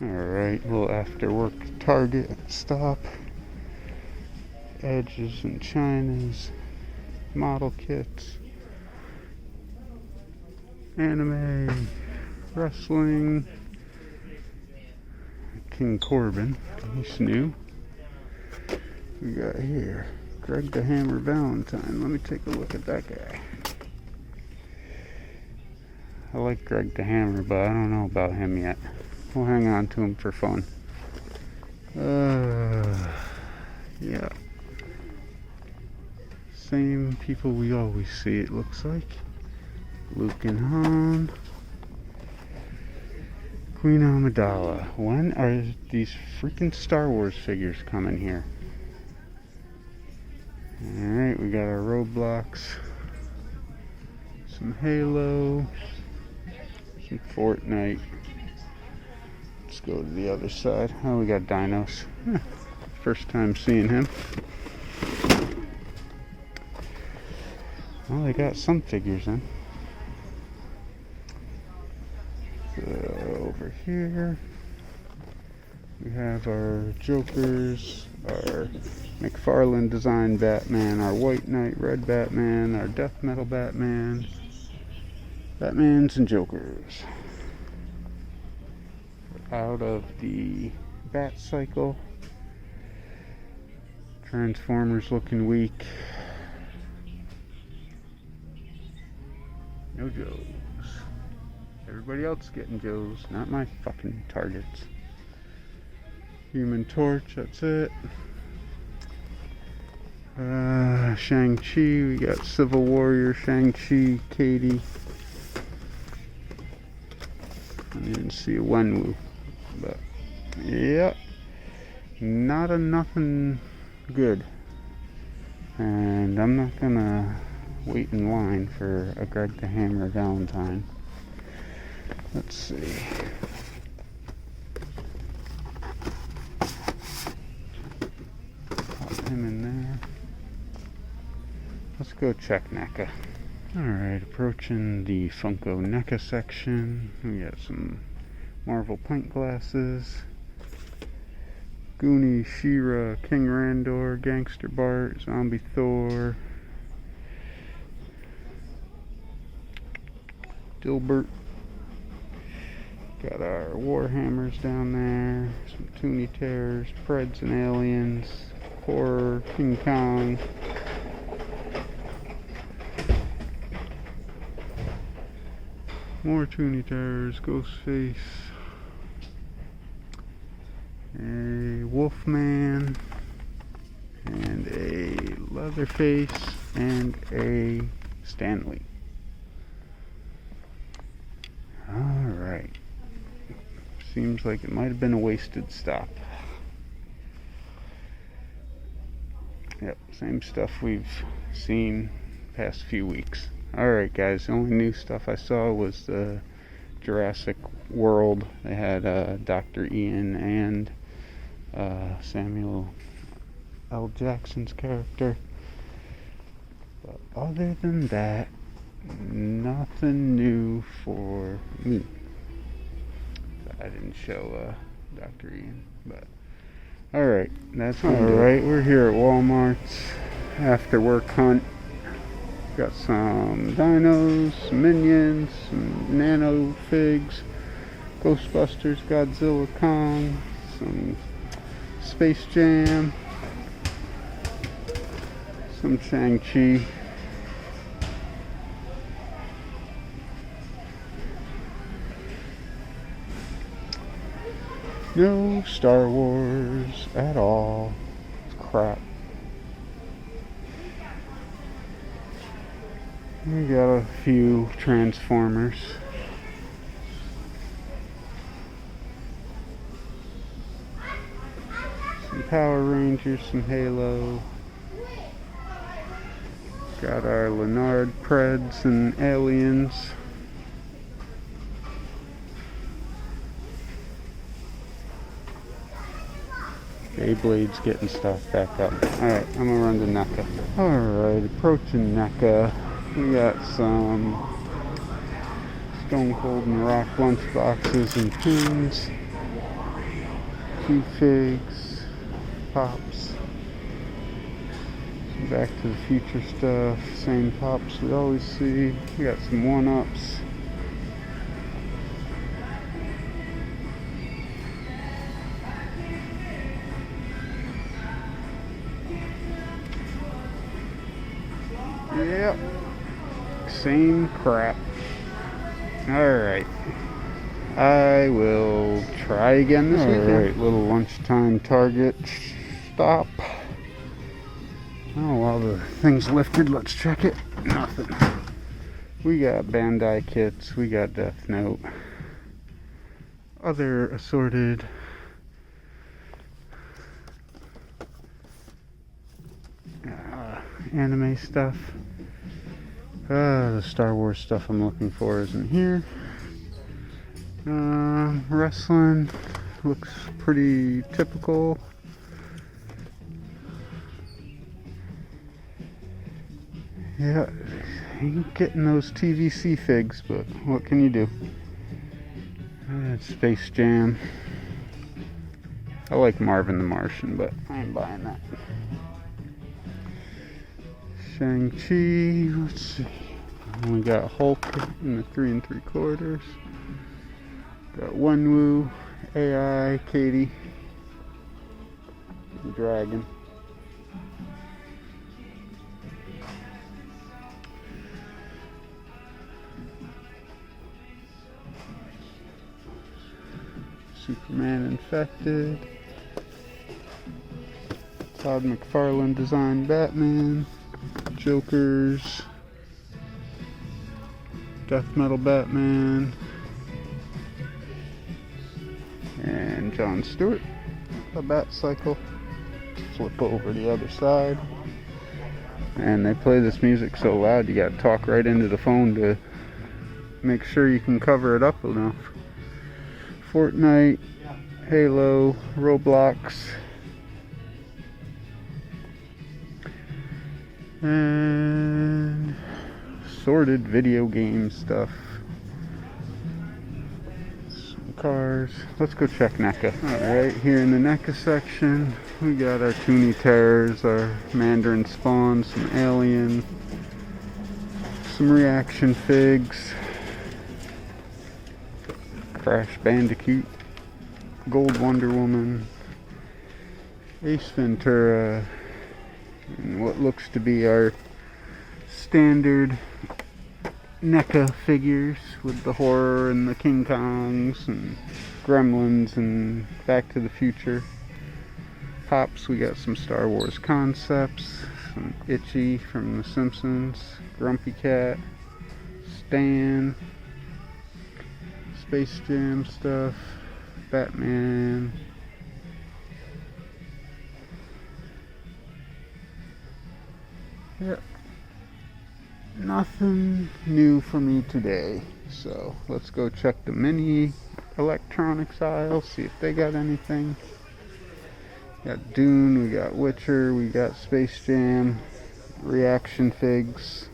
Alright, little after work Target stop. Edges and Chinas, model kits, anime, wrestling. King Corbin, he's new. We got here Greg the Hammer Valentine. Let me take a look at that guy. I like Greg the Hammer, but I don't know about him yet. We'll hang on to him for fun. Yeah. Same people we always see, it looks like. Luke and Han. Queen Amidala. When are these freaking Star Wars figures coming here? Alright, we got our Roblox. Some Halo. Some Fortnite. Let's go to the other side. Oh, we got Dinos. First time seeing him. Well, they got some figures in. So, over here, we have our Jokers, our McFarlane design Batman, our White Knight Red Batman, our Death Metal Batman, Batmans and Jokers. Out of the Bat Cycle. Transformers looking weak. No Joes. Everybody else getting Joes, not my fucking targets. Human Torch, that's it. Shang-Chi, we got Civil Warrior, Shang-Chi, Katie. I didn't even see a Wenwu, but yeah, not a nothing good. And I'm not gonna wait in line for a Greg the Hammer Valentine. Let's see. Pop him in there. Let's go check NECA. Alright, approaching the Funko NECA section. We got some Marvel pint glasses. Goonie, She-Ra, King Randor, Gangster Bart, Zombie Thor. Dilbert. Got our Warhammers down there, some Toonie Terrors, Preds and Aliens, Horror, King Kong. More Toonie Terrors, Ghostface, a Wolfman, and a Leatherface, and a Stanley. Alright. Seems like it might have been a wasted stop. Yep, same stuff we've seen past few weeks. Alright guys, the only new stuff I saw was the Jurassic World. They had Dr. Ian and Samuel L. Jackson's character. But other than that, nothing new for me. I didn't show Dr. Ian, but alright, that's alright. We're here at Walmart's after work hunt. Got some dinos, some minions, some nano figs, Ghostbusters, Godzilla, Kong, some Space Jam, some Shang-Chi. No Star Wars at all. It's crap. We got a few Transformers. Some Power Rangers, some Halo. Got our Leonard Preds and Aliens. Beyblade's getting stuff back up. Alright, I'm gonna run to NECA. Alright, approaching NECA. We got some Stone Cold and Rock lunch boxes and pins. few figs, pops. Some Back to the Future stuff. Same pops we always see. We got some 1-ups. Yep. Same crap. Alright. I will try again this weekend. Alright, little lunchtime Target stop. Oh, while the thing's lifted, let's check it. Nothing. We got Bandai kits, we got Death Note. Other assorted anime stuff. The Star Wars stuff I'm looking for isn't here. Wrestling looks pretty typical. Yeah, ain't getting those TVC figs, but what can you do? Space Jam. I like Marvin the Martian, but I ain't buying that. Shang-Chi, let's see. We got Hulk in the 3 3/4. Got Wenwu, AI, Katie, Dragon. Superman Infected. Todd McFarlane designed Batman. Jokers. Death Metal Batman. And John Stewart. A Bat Cycle. Flip over the other side. And they play this music so loud you gotta talk right into the phone to make sure you can cover it up enough. Fortnite, Halo, Roblox, and assorted video game stuff. Some cars. Let's go check NECA. Alright, here in the NECA section, we got our Toonie Terrors, our Mandarin Spawn, some Alien, some Reaction Figs, Crash Bandicoot, Gold Wonder Woman, Ace Ventura, and what looks to be our standard NECA figures with the horror and the King Kongs and Gremlins and Back to the Future. Pops, we got some Star Wars concepts, some Itchy from The Simpsons, Grumpy Cat, Stan, Space Jam stuff, Batman. Yep. Nothing new for me today. So let's go check the mini electronics aisle, see if they got anything. Got Dune, we got Witcher, we got Space Jam, Reaction Figs,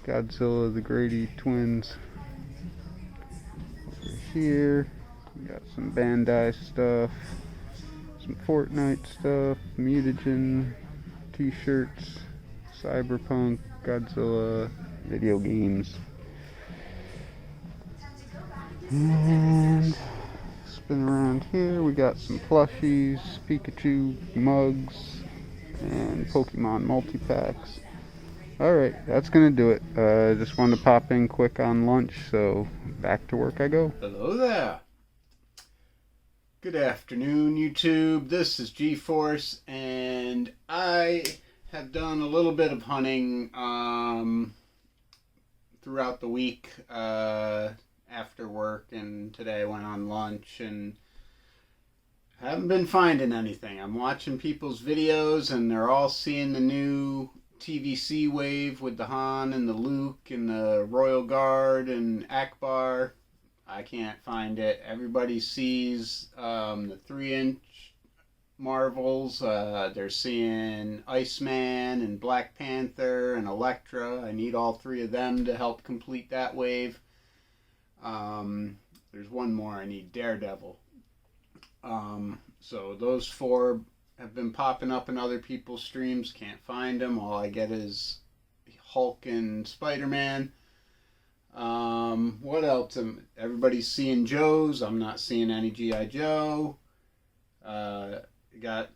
Godzilla, the Grady Twins. Here we got some Bandai stuff, some Fortnite stuff, Mutagen t-shirts, Cyberpunk, Godzilla, video games, and spin around here. We got some plushies, Pikachu mugs, and Pokemon multi-packs. Alright, that's gonna do it. Just wanted to pop in quick on lunch, so back to work I go. Hello there. Good afternoon, YouTube. This is G-Force, and I have done a little bit of hunting throughout the week after work, and today I went on lunch, and haven't been finding anything. I'm watching people's videos, and they're all seeing the new TVC wave with the Han and the Luke and the Royal Guard and Akbar. I can't find it. Everybody sees the 3-inch Marvels. They're seeing Iceman and Black Panther and Elektra. I need all 3 of them to help complete that wave. There's one more. I need Daredevil. So those four have been popping up in other people's streams. Can't find them. All I get is Hulk and Spider-Man. What else? Everybody's seeing Joe's. I'm not seeing any G.I. Joe. Got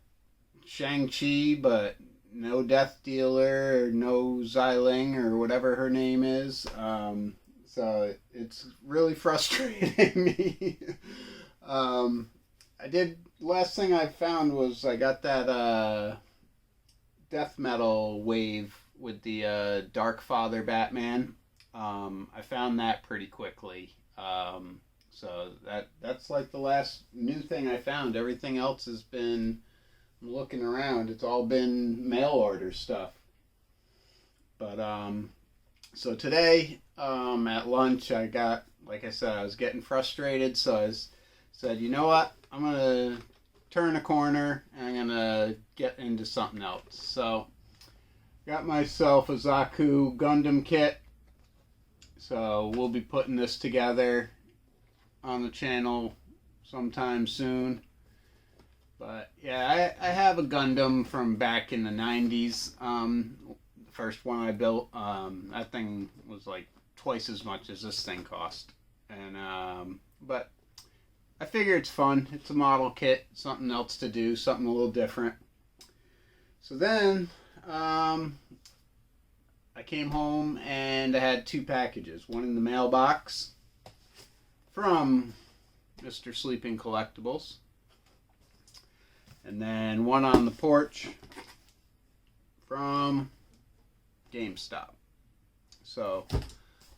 Shang-Chi, but no Death Dealer, or no Xiling, or whatever her name is. So it's really frustrating me. Last thing I found was I got that death metal wave with the Dark Father Batman. I found that pretty quickly. So that's like the last new thing I found. Everything else has been, I'm looking around, it's all been mail order stuff. But so today at lunch I got, like I said, I was getting frustrated, so I said, you know what, I'm gonna turn a corner and I'm gonna get into something else. So got myself a Zaku Gundam kit. So we'll be putting this together on the channel sometime soon. But yeah, I have a Gundam from back in the 90s. The first one I built, that thing was like twice as much as this thing cost. And but I figure it's fun. It's a model kit, something else to do, something a little different. So then I came home and I had two packages. One in the mailbox from Mr. Sleeping Collectibles. And then one on the porch from GameStop. So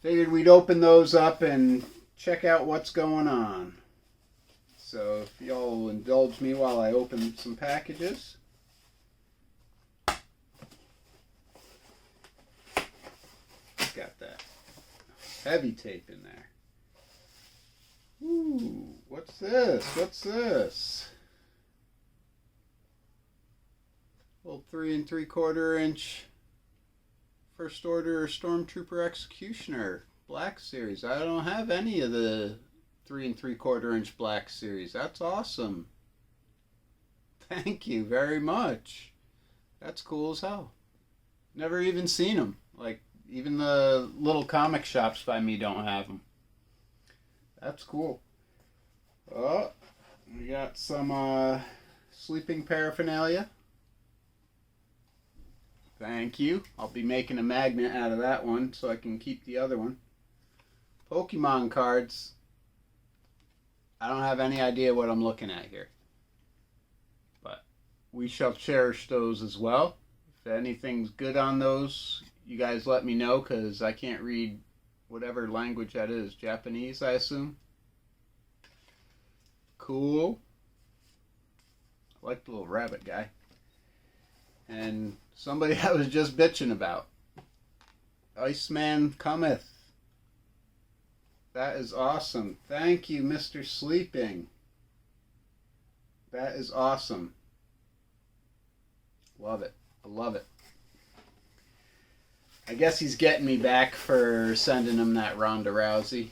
figured we'd open those up and check out what's going on. So if y'all will indulge me while I open some packages. Got that heavy tape in there. Ooh, what's this? What's this? Little 3 3/4 inch First Order Stormtrooper Executioner Black Series. I don't have any of the 3 3/4 inch Black Series. That's awesome. Thank you very much. That's cool as hell. Never even seen them. Like, even the little comic shops by me don't have them. That's cool. Oh, we got some sleeping paraphernalia. Thank you. I'll be making a magnet out of that one so I can keep the other one. Pokemon cards. I don't have any idea what I'm looking at here. But we shall cherish those as well. If anything's good on those, you guys let me know, because I can't read whatever language that is. Japanese, I assume. Cool. I like the little rabbit guy. And somebody I was just bitching about. Iceman Cometh. That is awesome. Thank you, Mr. Sleeping. That is awesome. Love it. I love it. I guess he's getting me back for sending him that Ronda Rousey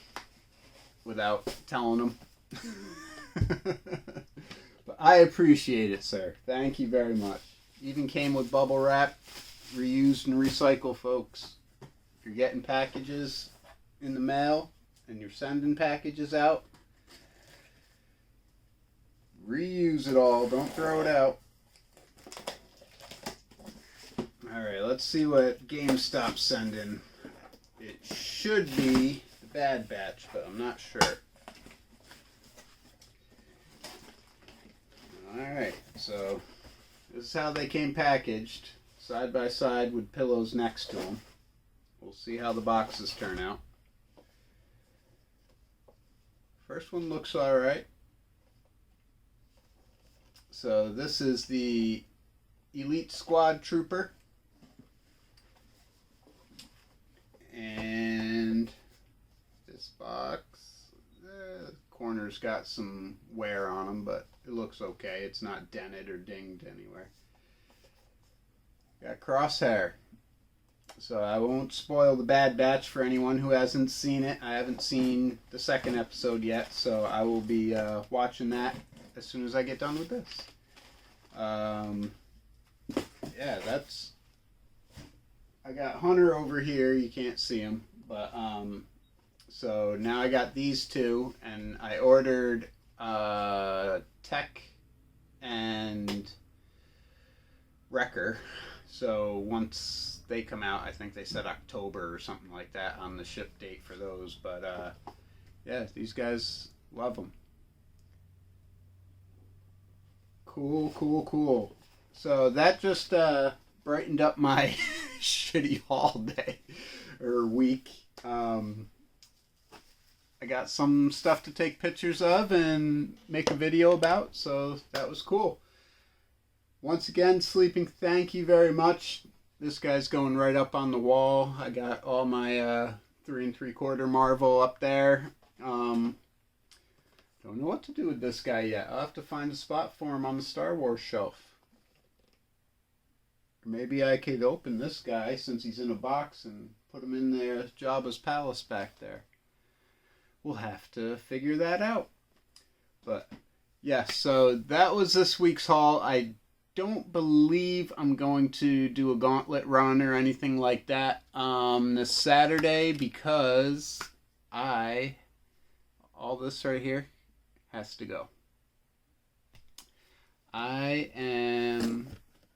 without telling him. But I appreciate it, sir. Thank you very much. Even came with bubble wrap. Reused and recycle, folks. If you're getting packages in the mail and you're sending packages out, reuse it all. Don't throw it out. Alright, let's see what GameStop's sending. It should be the Bad Batch, but I'm not sure. Alright, so this is how they came packaged, side by side with pillows next to them. We'll see how the boxes turn out. First one looks alright. So this is the Elite Squad Trooper. And this box, the corner's got some wear on them, but it looks okay. It's not dented or dinged anywhere. Got Crosshair. So I won't spoil the Bad Batch for anyone who hasn't seen it. I haven't seen the second episode yet, so I will be watching that as soon as I get done with this. Yeah, that's... I got Hunter over here. You can't see him. But, so now I got these two. And I ordered Tech and Wrecker. So once they come out, I think they said October or something like that on the ship date for those. But, yeah, these guys love them. Cool, cool, cool. So that just brightened up my shitty haul day or week. I got some stuff to take pictures of and make a video about, so that was cool. Once again, Sleeping, thank you very much. This guy's going right up on the wall. I got all my 3 3/4 Marvel up there. Don't know what to do with this guy yet. I'll have to find a spot for him on the Star Wars shelf. Maybe I could open this guy since he's in a box and put him in there, Jabba's palace back there. We'll have to figure that out. But, yeah, so that was this week's haul. I don't believe I'm going to do a gauntlet run or anything like that this Saturday because all this right here has to go. I am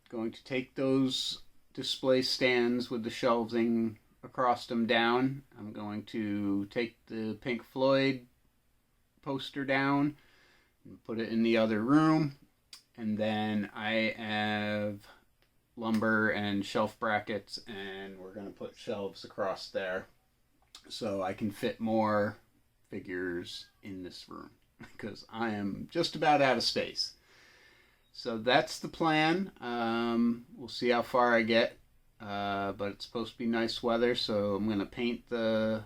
going to take those display stands with the shelving across them down. I'm going to take the Pink Floyd poster down and put it in the other room. And then I have lumber and shelf brackets, and we're going to put shelves across there so I can fit more figures in this room because I am just about out of space. So that's the plan. We'll see how far I get, but it's supposed to be nice weather, so I'm going to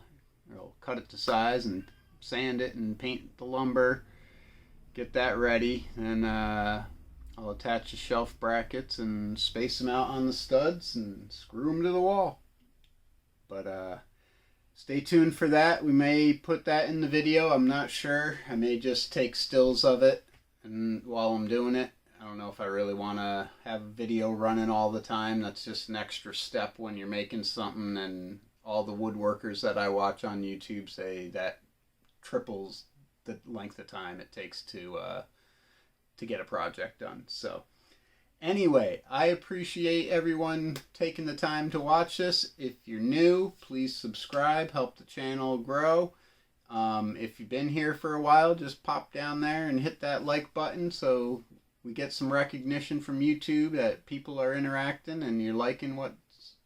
cut it to size and sand it and paint the lumber, get that ready, and I'll attach the shelf brackets and space them out on the studs and screw them to the wall. But stay tuned for that. We may put that in the video. I'm not sure. I may just take stills of it and while I'm doing it. I don't know if I really want to have a video running all the time. That's just an extra step when you're making something, and all the woodworkers that I watch on YouTube say that triples the length of time it takes to get a project done. So anyway, I appreciate everyone taking the time to watch this. If you're new, please subscribe, help the channel grow. If you've been here for a while, just pop down there and hit that like button so we get some recognition from YouTube that people are interacting and you're liking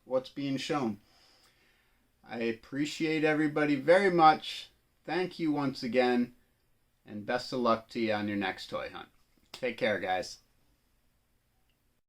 what's being shown. I appreciate everybody very much. Thank you once again, and best of luck to you on your next toy hunt. Take care, guys.